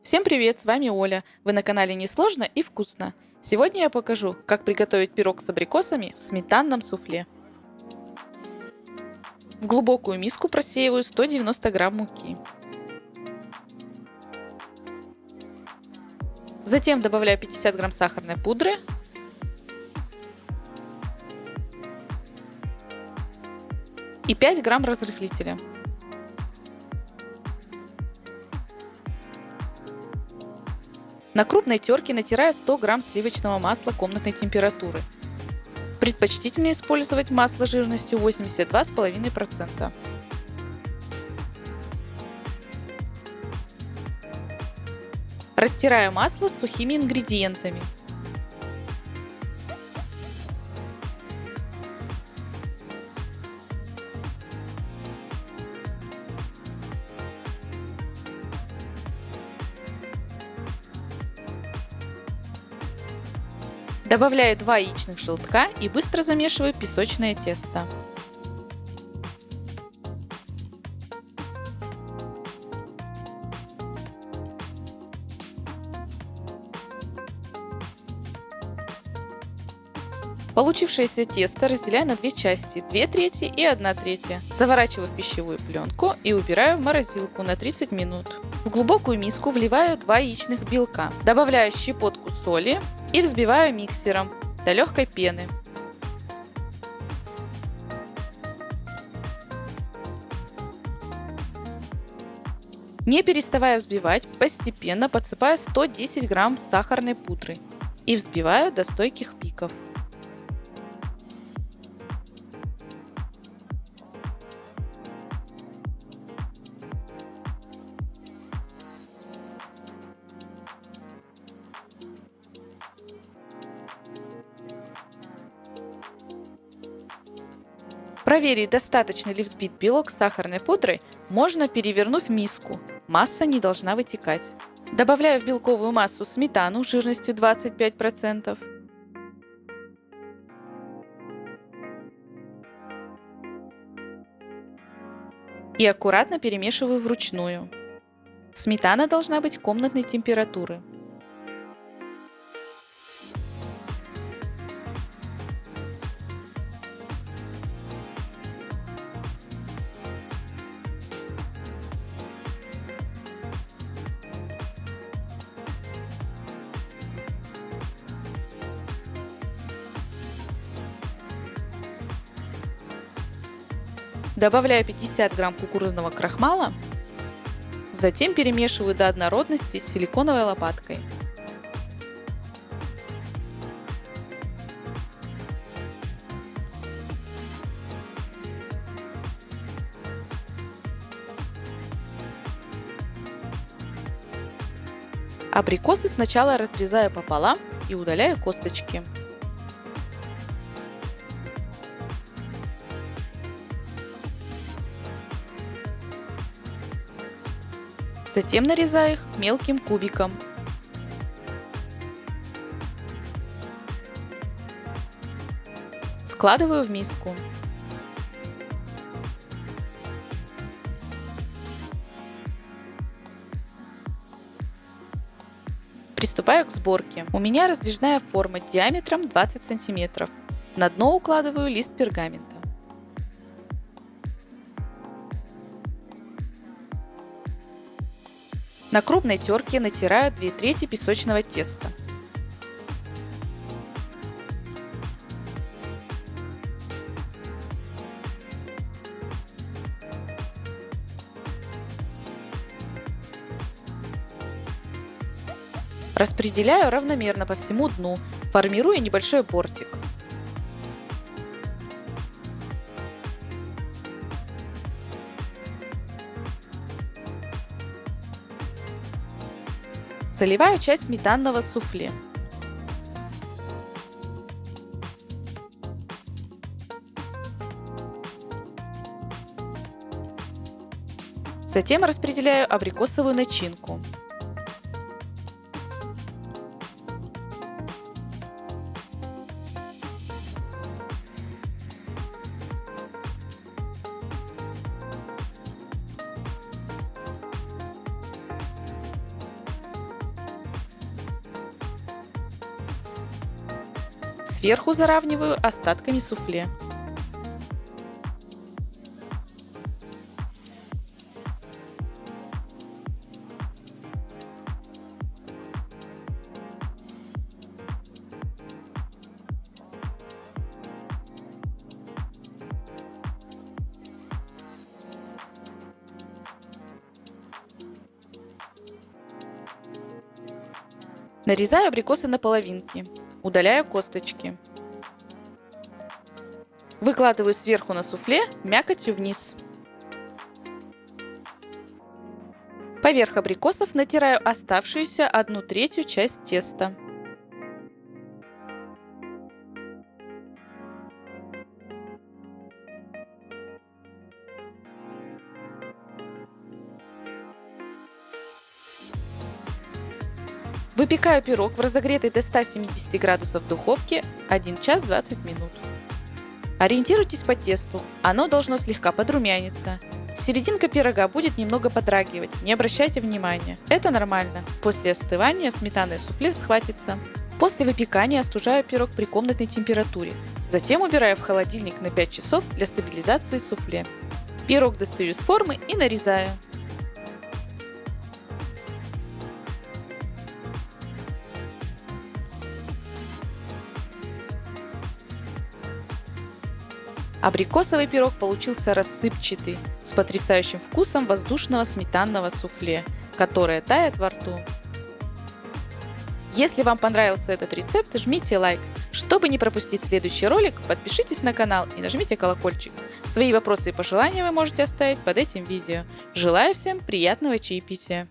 Всем привет, с вами Оля. Вы на канале Несложно и вкусно. Сегодня я покажу, как приготовить пирог с абрикосами в сметанном суфле. В глубокую миску просеиваю 190 грамм муки. Затем добавляю 50 грамм сахарной пудры и 5 грамм разрыхлителя. На крупной терке натираю 100 грамм сливочного масла комнатной температуры. Предпочтительнее использовать масло жирностью 82,5%. Растираю масло с сухими ингредиентами. Добавляю 2 яичных желтка и быстро замешиваю песочное тесто. Получившееся тесто разделяю на две части, 2/3 и 1/3. Заворачиваю в пищевую пленку и убираю в морозилку на 30 минут. В глубокую миску вливаю 2 яичных белка, добавляю щепотку соли и взбиваю миксером до легкой пены. Не переставая взбивать, постепенно подсыпаю 110 грамм сахарной пудры и взбиваю до стойких пиков. Проверить, достаточно ли взбит белок с сахарной пудрой, можно, перевернув миску. Масса не должна вытекать. Добавляю в белковую массу сметану жирностью 25%. И аккуратно перемешиваю вручную. Сметана должна быть комнатной температуры. Добавляю 50 грамм кукурузного крахмала. Затем перемешиваю до однородности с силиконовой лопаткой. Абрикосы сначала разрезаю пополам и удаляю косточки. Затем нарезаю их мелким кубиком. Складываю в миску. Приступаю к сборке. У меня раздвижная форма диаметром 20 сантиметров. На дно укладываю лист пергамента. На крупной терке натираю 2/3 песочного теста. Распределяю равномерно по всему дну, формируя небольшой бортик. Заливаю часть сметанного суфле. Затем распределяю абрикосовую начинку. Сверху заравниваю остатками суфле. Нарезаю абрикосы на половинки. Удаляю косточки. Выкладываю сверху на суфле мякотью вниз. Поверх абрикосов натираю оставшуюся 1/3 часть теста. Выпекаю пирог в разогретой до 170 градусов духовке 1 час 20 минут. Ориентируйтесь по тесту, оно должно слегка подрумяниться. Серединка пирога будет немного подрагивать, не обращайте внимания, это нормально. После остывания сметана и суфле схватится. После выпекания остужаю пирог при комнатной температуре, затем убираю в холодильник на 5 часов для стабилизации суфле. Пирог достаю из формы и нарезаю. Абрикосовый пирог получился рассыпчатый, с потрясающим вкусом воздушного сметанного суфле, которое тает во рту. Если вам понравился этот рецепт, жмите лайк. Чтобы не пропустить следующий ролик, подпишитесь на канал и нажмите колокольчик. Свои вопросы и пожелания вы можете оставить под этим видео. Желаю всем приятного чаепития!